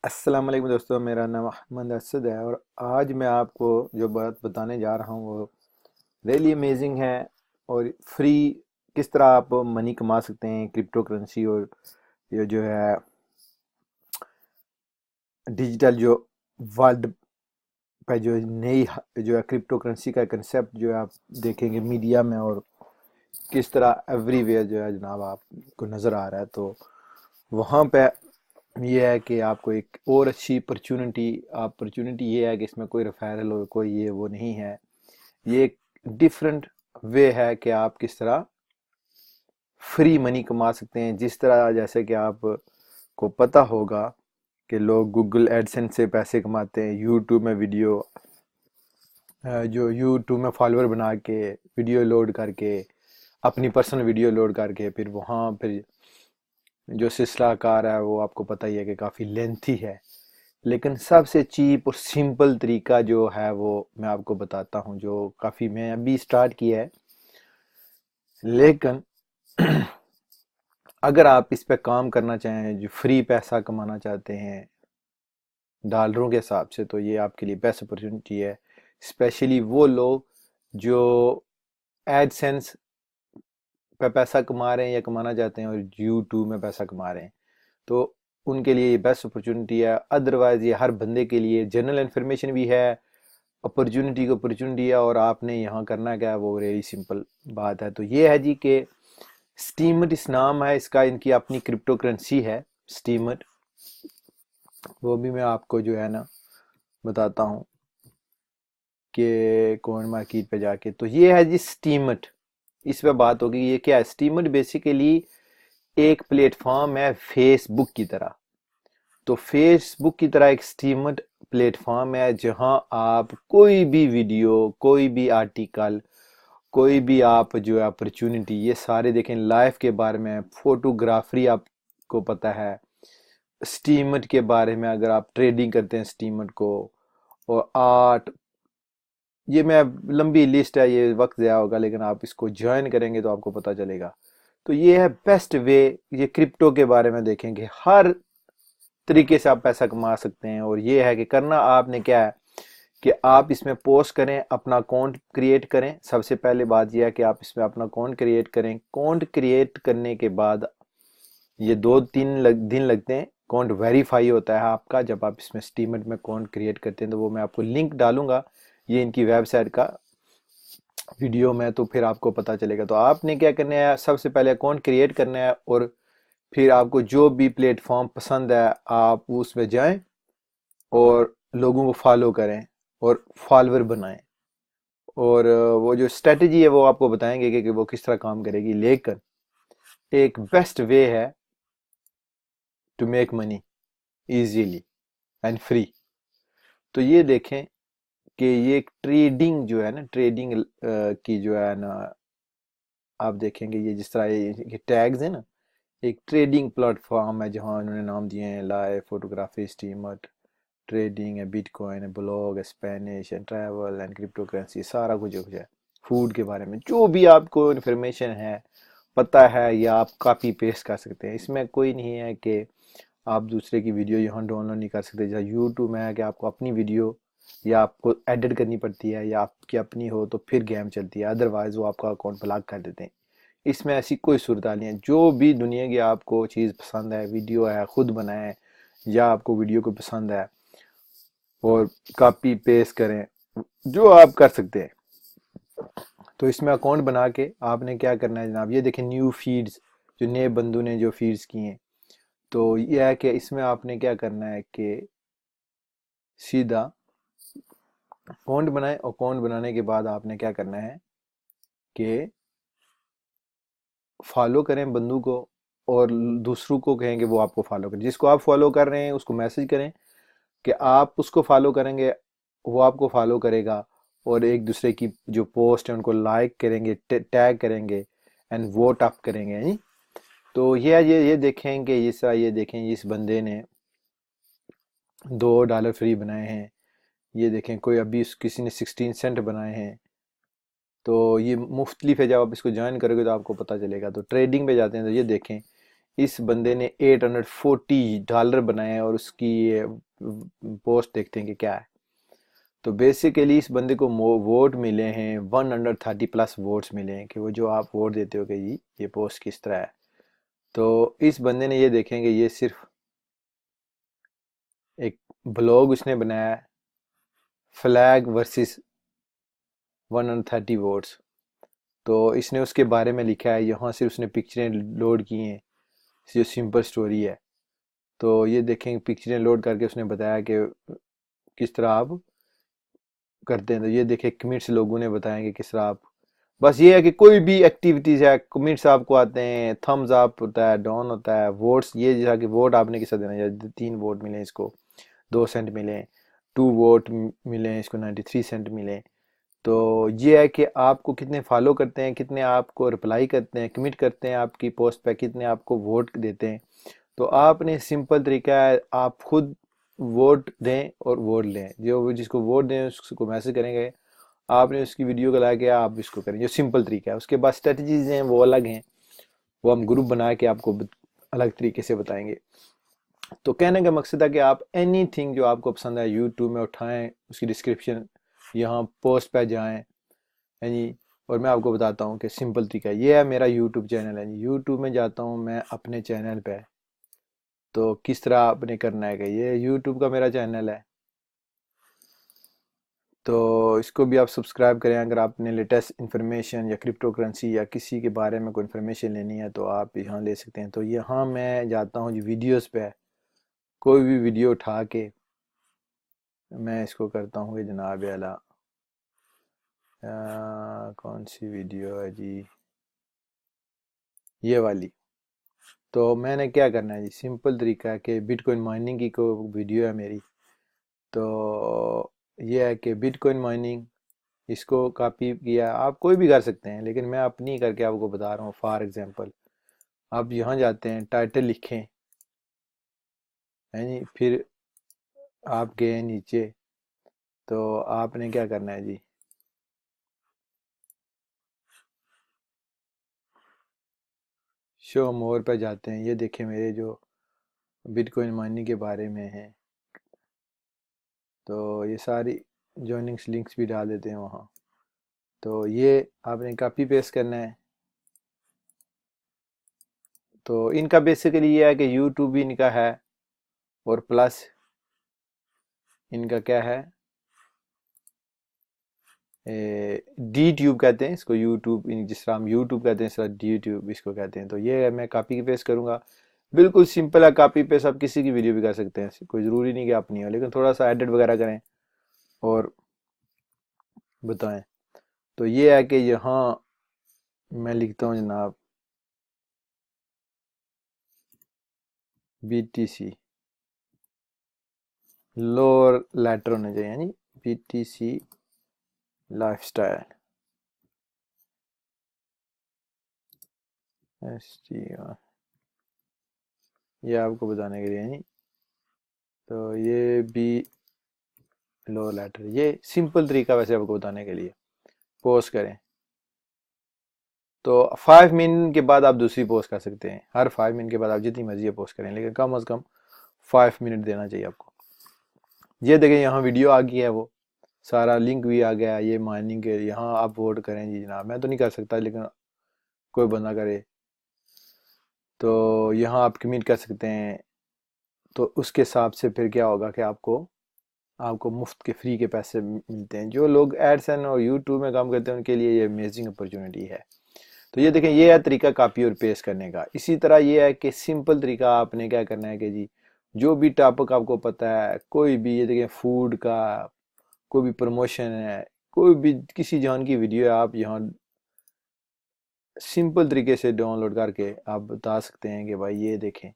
अस्सलाम वालेकुम दोस्तों, मेरा नाम अहमद असद है और आज मैं आपको जो बात बताने जा रहा हूँ वो रियली अमेजिंग है। और फ्री किस तरह आप मनी कमा सकते हैं क्रिप्टो करेंसी और ये जो है डिजिटल जो वर्ल्ड पे जो नई जो है क्रिप्टो करेंसी का कंसेप्ट जो है आप देखेंगे मीडिया में और किस तरह एवरीवेयर जो है जनाब आपको नज़र आ रहा है। तो वहाँ पे ये है कि आपको एक और अच्छी अपॉर्चुनिटी ये है कि इसमें कोई रेफरल और कोई ये वो नहीं है। ये एक डिफरेंट वे है कि आप किस तरह फ्री मनी कमा सकते हैं। जिस तरह जैसे कि आपको पता होगा कि लोग गूगल एडसेंस से पैसे कमाते हैं, यूट्यूब में जो यूट्यूब में फॉलोअर बना के वीडियो लोड करके, अपनी पर्सनल वीडियो लोड करके फिर जो सिलसिलाकार है वो आपको पता ही है कि काफ़ी लेंथी है। लेकिन सबसे चीप और सिंपल तरीका जो है वो मैं आपको बताता हूँ, जो काफ़ी मैं अभी स्टार्ट किया है। लेकिन अगर आप इस पे काम करना चाहें, जो फ्री पैसा कमाना चाहते हैं डॉलरों के हिसाब से, तो ये आपके लिए बेस्ट अपॉर्चुनिटी है। स्पेशली वो लोग जो एडसेंस पे पैसा कमा रहे हैं या कमाना चाहते हैं और यूट्यूब में पैसा कमा रहे हैं, तो उनके लिए ये बेस्ट अपॉर्चुनिटी है। अदरवाइज ये हर बंदे के लिए जनरल इन्फॉर्मेशन भी है, अपॉर्चुनिटी को अपॉर्चुनिटी है। और आपने यहाँ करना क्या है वो रेडी सिंपल बात है। तो ये है जी कि स्टीमट इस नाम है इसका, इनकी अपनी क्रिप्टो करेंसी है स्टीमट। वो भी मैं आपको जो है ना बताता हूँ कि कौन मार्केट पे जाके। तो ये है जी स्टीमट, इस पे बात होगी। ये क्या है? स्टीमट बेसिकली एक प्लेटफॉर्म है फेसबुक की तरह। तो फेसबुक की तरह एक स्टीमट प्लेटफॉर्म है जहां आप कोई भी वीडियो, कोई भी आर्टिकल, कोई भी आप जो है अपॉर्चुनिटी, ये सारे देखें। लाइफ के बारे में, फोटोग्राफी आपको पता है, स्टीमट के बारे में अगर आप ट्रेडिंग करते हैं स्टीमट को, और आर्ट, ये मैं लंबी लिस्ट है, ये वक्त ज़्यादा होगा, लेकिन आप इसको ज्वाइन करेंगे तो आपको पता चलेगा। तो ये है बेस्ट वे। ये क्रिप्टो के बारे में देखेंगे, हर तरीके से आप पैसा कमा सकते हैं। और ये है कि करना आपने क्या है कि आप इसमें पोस्ट करें, अपना अकाउंट क्रिएट करें। सबसे पहले बात यह है कि आप इसमें अपना अकाउंट क्रिएट करें। अकाउंट क्रिएट करने के बाद ये दिन लगते हैं। अकाउंट वेरीफाई होता है आपका जब आप इसमें स्टीमट में अकाउंट क्रिएट करते हैं। तो वो मैं आपको लिंक डालूंगा, ये इनकी वेबसाइट का वीडियो में, तो फिर आपको पता चलेगा। तो आपने क्या करना है, सबसे पहले अकाउंट क्रिएट करना है और फिर आपको जो भी प्लेटफॉर्म पसंद है आप उसमें जाएं और लोगों को फॉलो करें और फॉलोअर बनाएं। और वो जो स्ट्रेटजी है वो आपको बताएंगे कि वो किस तरह काम करेगी। लेकिन एक बेस्ट वे है to make money easily and free. तो ये देखें कि ये एक ट्रेडिंग जो है ना, ट्रेडिंग की जो है ना, आप देखेंगे ये जिस तरह ये टैग्स है ना, एक ट्रेडिंग प्लेटफॉर्म है जहां उन्होंने नाम दिए हैं लाइव, फोटोग्राफी, स्टीमर, ट्रेडिंग है, बिटकॉइन है, ब्लॉग है, Spanish and travel and crypto currency, सारा कुछ है। फूड के बारे में जो भी आपको इन्फॉर्मेशन है, पता है, या आप कॉपी पेस्ट कर सकते हैं। इसमें कोई नहीं है कि आप दूसरे की वीडियो यहाँ डाउनलोड नहीं कर सकते। जैसे यूट्यूब में है कि आपको अपनी वीडियो या आपको एडिट करनी पड़ती है, या आपकी अपनी हो तो फिर गेम चलती है, अदरवाइज वो आपका अकाउंट ब्लॉक कर देते हैं। इसमें ऐसी कोई सूरत नहीं है। जो भी दुनिया की आपको चीज़ पसंद है, वीडियो है, खुद बनाएं या आपको वीडियो को पसंद है और कॉपी पेस्ट करें, जो आप कर सकते हैं। तो इसमें अकाउंट बना के आपने क्या करना है जनाब, ये देखें न्यू फीड्स, जो नए बंदू ने जो फीड्स किए हैं। तो ये है कि इसमें आपने क्या करना है कि सीधा अकाउंट बनाएं। अकाउंट बनाने के बाद आपने क्या करना है कि फॉलो करें बंदू को, और दूसरों को कहेंगे वो आपको फॉलो करें। जिसको आप फॉलो कर रहे हैं उसको मैसेज करें कि आप उसको फॉलो करेंगे, वो आपको फॉलो करेगा। और एक दूसरे की जो पोस्ट है उनको लाइक करेंगे, टैग करेंगे एंड वोट अप करेंगे नहीं। तो ये देखेंगे, ये देखें इस बंदे ने $2 फ्री बनाए हैं। ये देखें कोई अभी किसी ने 16 सेंट बनाए हैं। तो ये मुफ्तलिफ है, जब आप इसको ज्वाइन करोगे तो आपको पता चलेगा। तो ट्रेडिंग पे जाते हैं तो ये देखें, इस बंदे ने $840 बनाए और उसकी पोस्ट देखते हैं कि क्या है। तो बेसिकली इस बंदे को वोट मिले हैं 130+ वोट्स मिले हैं कि वो जो आप वोट देते हो कि जी ये पोस्ट किस तरह है। तो इस बंदे ने ये देखेंगे ये सिर्फ एक ब्लॉग उसने बनाया है, फ्लैग वर्सेस 130 वोट्स। तो इसने उसके बारे में लिखा है, यहाँ से उसने पिक्चरें लोड की हैं, जो सिंपल स्टोरी है। तो ये देखें पिक्चरें लोड करके उसने बताया कि किस तरह आप करते हैं। तो ये देखें कमेंट्स लोगों ने बताया कि किस तरह आप, बस ये है कि कोई भी एक्टिविटीज़ है कमेंट्स आपको आते हैं, थम्स अप होता है, डाउन होता है, वोट्स ये जैसा कि वोट आपने किस देना है, 3 वोट मिले इसको 2 सेंट मिले, 2 वोट मिले इसको 93 सेंट मिले। तो ये है कि आपको कितने फॉलो करते हैं, कितने आपको रिप्लाई करते हैं, कमिट करते हैं आपकी पोस्ट पे, कितने आपको वोट देते हैं। तो आपने सिंपल तरीका है, आप खुद वोट दें और वोट लें। जो जिसको वोट दें उसको मैसेज करेंगे, आपने उसकी वीडियो को ला के आप इसको करें, जो सिंपल तरीका है। उसके बाद स्ट्रेटजीज हैं वो अलग हैं, वो हम ग्रुप बना के आपको अलग तरीके से बताएंगे। तो कहने का मकसद है कि आप एनीथिंग जो आपको पसंद है यूट्यूब में उठाएं, उसकी डिस्क्रिप्शन यहाँ पोस्ट पे जाएं है जी। और मैं आपको बताता हूँ कि सिंपल तरीका ये है, मेरा यूट्यूब चैनल है जी। यूट्यूब में जाता हूँ मैं अपने चैनल पे, तो किस तरह आपने करना है कि ये यूट्यूब का मेरा चैनल है, तो इसको भी आप सब्सक्राइब करें। अगर आपने लेटेस्ट इन्फॉर्मेशन या क्रिप्टो करेंसी या किसी के बारे में कोई इन्फॉर्मेशन लेनी है तो आप यहाँ ले सकते हैं। तो यहाँ मैं जाता हूँ जी वीडियोस पे, कोई भी वीडियो उठा के मैं इसको करता हूँ कि जनाब आला कौन सी वीडियो है जी, ये वाली। तो मैंने क्या करना है जी, सिंपल तरीका है कि बिटकॉइन माइनिंग की कोई वीडियो है मेरी, तो ये है कि बिटकॉइन माइनिंग, इसको कॉपी किया, आप कोई भी कर सकते हैं लेकिन मैं अपनी करके आपको बता रहा हूँ। फॉर एग्जांपल आप यहाँ जाते हैं, टाइटल लिखें है जी, फिर आप गए नीचे, तो आपने क्या करना है जी, शो मोर पे जाते हैं। ये देखें मेरे जो बिटकॉइन माइनिंग के बारे में है, तो ये सारी जॉइनिंग्स लिंक्स भी डाल देते हैं वहाँ। तो ये आपने कॉपी पेस्ट करना है। तो इनका बेसिकली ये है कि यूट्यूब भी इनका है और प्लस इनका क्या है, डी ट्यूब कहते हैं इसको, यूट्यूब जिस तरह हम यूट्यूब कहते हैं इस तरह डी ट्यूब इसको कहते हैं। तो ये मैं कॉपी पेस्ट करूँगा, बिल्कुल सिंपल है। कॉपी पेस्ट आप किसी की वीडियो भी कर सकते हैं, कोई ज़रूरी नहीं कि अपनी हो, लेकिन थोड़ा सा एडिट वगैरह करें और बताएं। तो ये है कि यहाँ मैं लिखता हूँ जनाब BTC, लोअर लेटर होने चाहिए यानी BTC लाइफस्टाइल STR, ये आपको बताने के लिए नहीं। तो ये भी लोअर लेटर, ये सिंपल तरीका वैसे आपको बताने के लिए। पोस्ट करें तो 5 मिनट के बाद आप दूसरी पोस्ट कर सकते हैं। हर 5 मिनट के बाद आप जितनी मर्जी पोस्ट करें, लेकिन कम से कम 5 मिनट देना चाहिए आपको। ये देखें यहाँ वीडियो आ गई है, वो सारा लिंक भी आ गया है। ये माइनिंग के यहाँ आप वोट करें जी जनाब, मैं तो नहीं कर सकता लेकिन कोई बंदा करे, तो यहाँ आप कमेंट कर सकते हैं। तो उसके हिसाब से फिर क्या होगा कि आपको आपको मुफ्त के फ्री के पैसे मिलते हैं। जो लोग एडसन और यूट्यूब में काम करते हैं उनके लिए ये अमेजिंग अपॉर्चुनिटी है। तो ये देखें, ये है तरीका कॉपी और पेस्ट करने का। इसी तरह ये है कि सिंपल तरीका आपने क्या करना है कि जी जो भी टॉपिक आपको पता है, कोई भी, ये देखें फूड का कोई भी प्रमोशन है, कोई भी किसी जान की वीडियो है, आप यहाँ सिंपल तरीके से डाउनलोड करके आप बता सकते हैं कि भाई ये देखें,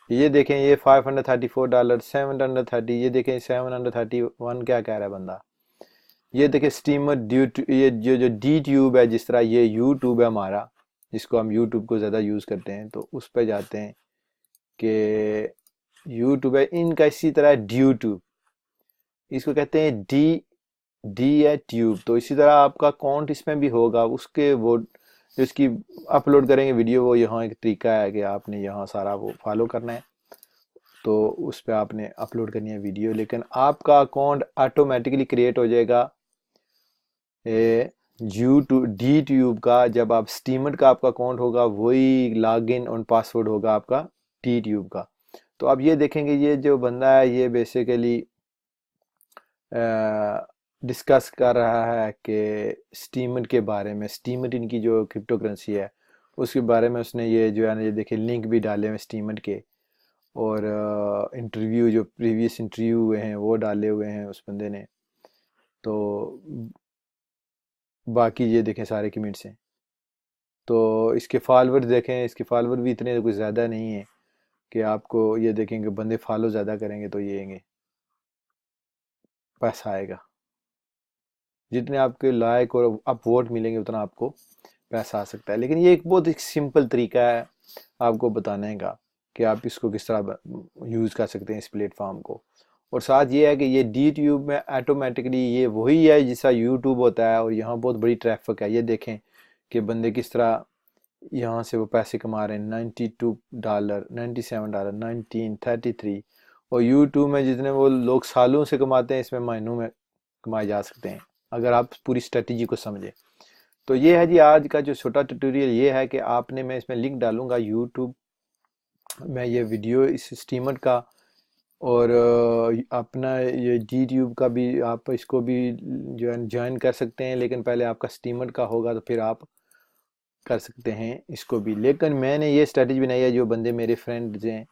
ये देखें, ये $534, 730, ये देखें 731 क्या कह रहा है बंदा। ये देखें स्टीमर ड्यू, ये जो डी ट्यूब है, जिस तरह ये यूट्यूब है हमारा, जिसको हम यूट्यूब को ज़्यादा यूज़ करते हैं, तो उस पर जाते हैं कि यूट्यूब है, इनका इसी तरह ड्यू ट्यूब, इसको कहते हैं डी डी है ट्यूब। तो इसी तरह आपका अकाउंट इसमें भी होगा, उसके वो जो इसकी अपलोड करेंगे वीडियो, वो यहाँ एक तरीका है कि आपने यहाँ सारा वो फॉलो करना है, तो उस पर आपने अपलोड करनी है वीडियो। लेकिन आपका अकाउंट ऑटोमेटिकली क्रिएट हो जाएगा डी ट्यूब का। जब आप स्टीमर का आपका अकाउंट होगा, वही लॉगिन और पासवर्ड होगा आपका डी ट्यूब का। तो आप ये देखेंगे, ये जो बंदा है ये बेसिकली डिस्कस कर रहा है कि स्टीमर के बारे में, स्टीमर इनकी जो क्रिप्टो करेंसी है उसके बारे में उसने ये जो है ना, ये देखिए लिंक भी डाले हुए स्टीमर के, और इंटरव्यू जो प्रीवियस इंटरव्यू हुए हैं वो डाले हुए हैं उस बंदे ने। तो बाकी ये देखें सारे कमेंट्स हैं। तो इसके फॉलोअर्स देखें, इसके फॉलोअर भी इतने कुछ ज़्यादा नहीं है कि आपको ये देखेंगे बंदे फॉलो ज़्यादा करेंगे तो ये पैसा आएगा। जितने आपके लाइक और आप वोट मिलेंगे उतना आपको पैसा आ सकता है। लेकिन ये एक बहुत एक सिंपल तरीका है आपको बताने का कि आप इसको किस तरह यूज़ कर सकते हैं इस प्लेटफॉर्म को। और साथ ये है कि ये डी ट्यूब में ऑटोमेटिकली ये वही है जैसा यूट्यूब होता है, और यहाँ बहुत बड़ी ट्रैफिक है। ये देखें कि बंदे किस तरह यहाँ से वो पैसे कमा रहे हैं, $92, $97, 1933। और यूट्यूब में जितने वो लोग सालों से कमाते हैं, इसमें महीनों में कमाए जा सकते हैं अगर आप पूरी स्ट्रेटजी को समझें। तो ये है जी आज का जो छोटा ट्यूटोरियल। ये है कि आपने, मैं इसमें लिंक डालूंगा यूट्यूब में ये वीडियो इस स्टीमर का, और अपना ये डी ट्यूब का भी आप इसको भी जो है ज्वाइन कर सकते हैं। लेकिन पहले आपका स्टीमर का होगा तो फिर आप कर सकते हैं इसको भी। लेकिन मैंने ये स्ट्रेटजी बनाई है, जो बंदे मेरे फ्रेंड्स हैं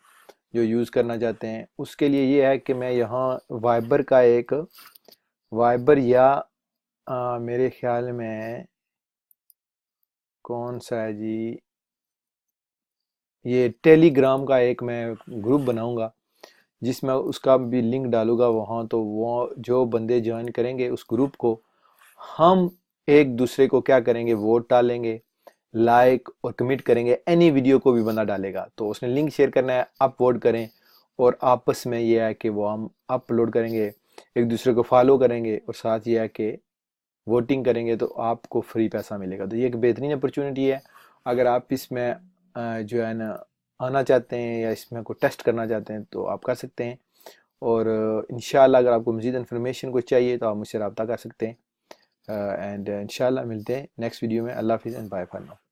जो यूज़ करना चाहते हैं उसके लिए ये है कि मैं यहाँ वाइबर का एक वाइबर या मेरे ख्याल में कौन सा है जी, ये टेलीग्राम का एक मैं ग्रुप बनाऊंगा जिसमें उसका भी लिंक डालूंगा वहाँ। तो वो जो बंदे ज्वाइन करेंगे उस ग्रुप को, हम एक दूसरे को क्या करेंगे, वोट डालेंगे, लाइक और कमेंट करेंगे। एनी वीडियो को भी बंदा डालेगा तो उसने लिंक शेयर करना है, आप वोट करें, और आपस में ये है कि वो हम अपलोड करेंगे, एक दूसरे को फॉलो करेंगे, और साथ ये है कि वोटिंग करेंगे तो आपको फ्री पैसा मिलेगा। तो ये एक बेहतरीन अपॉर्चुनिटी है। अगर आप इसमें जो है ना आना चाहते हैं या इसमें को टेस्ट करना चाहते हैं तो आप कर सकते हैं। और इंशाल्लाह अगर आपको मज़ीद इन्फॉर्मेशन कुछ चाहिए तो आप मुझसे रब्ता कर सकते हैं। एंड इंशाल्लाह मिलते हैं नेक्स्ट वीडियो में। अल्लाह हाफिज़ एंड बाय फॉर नाउ।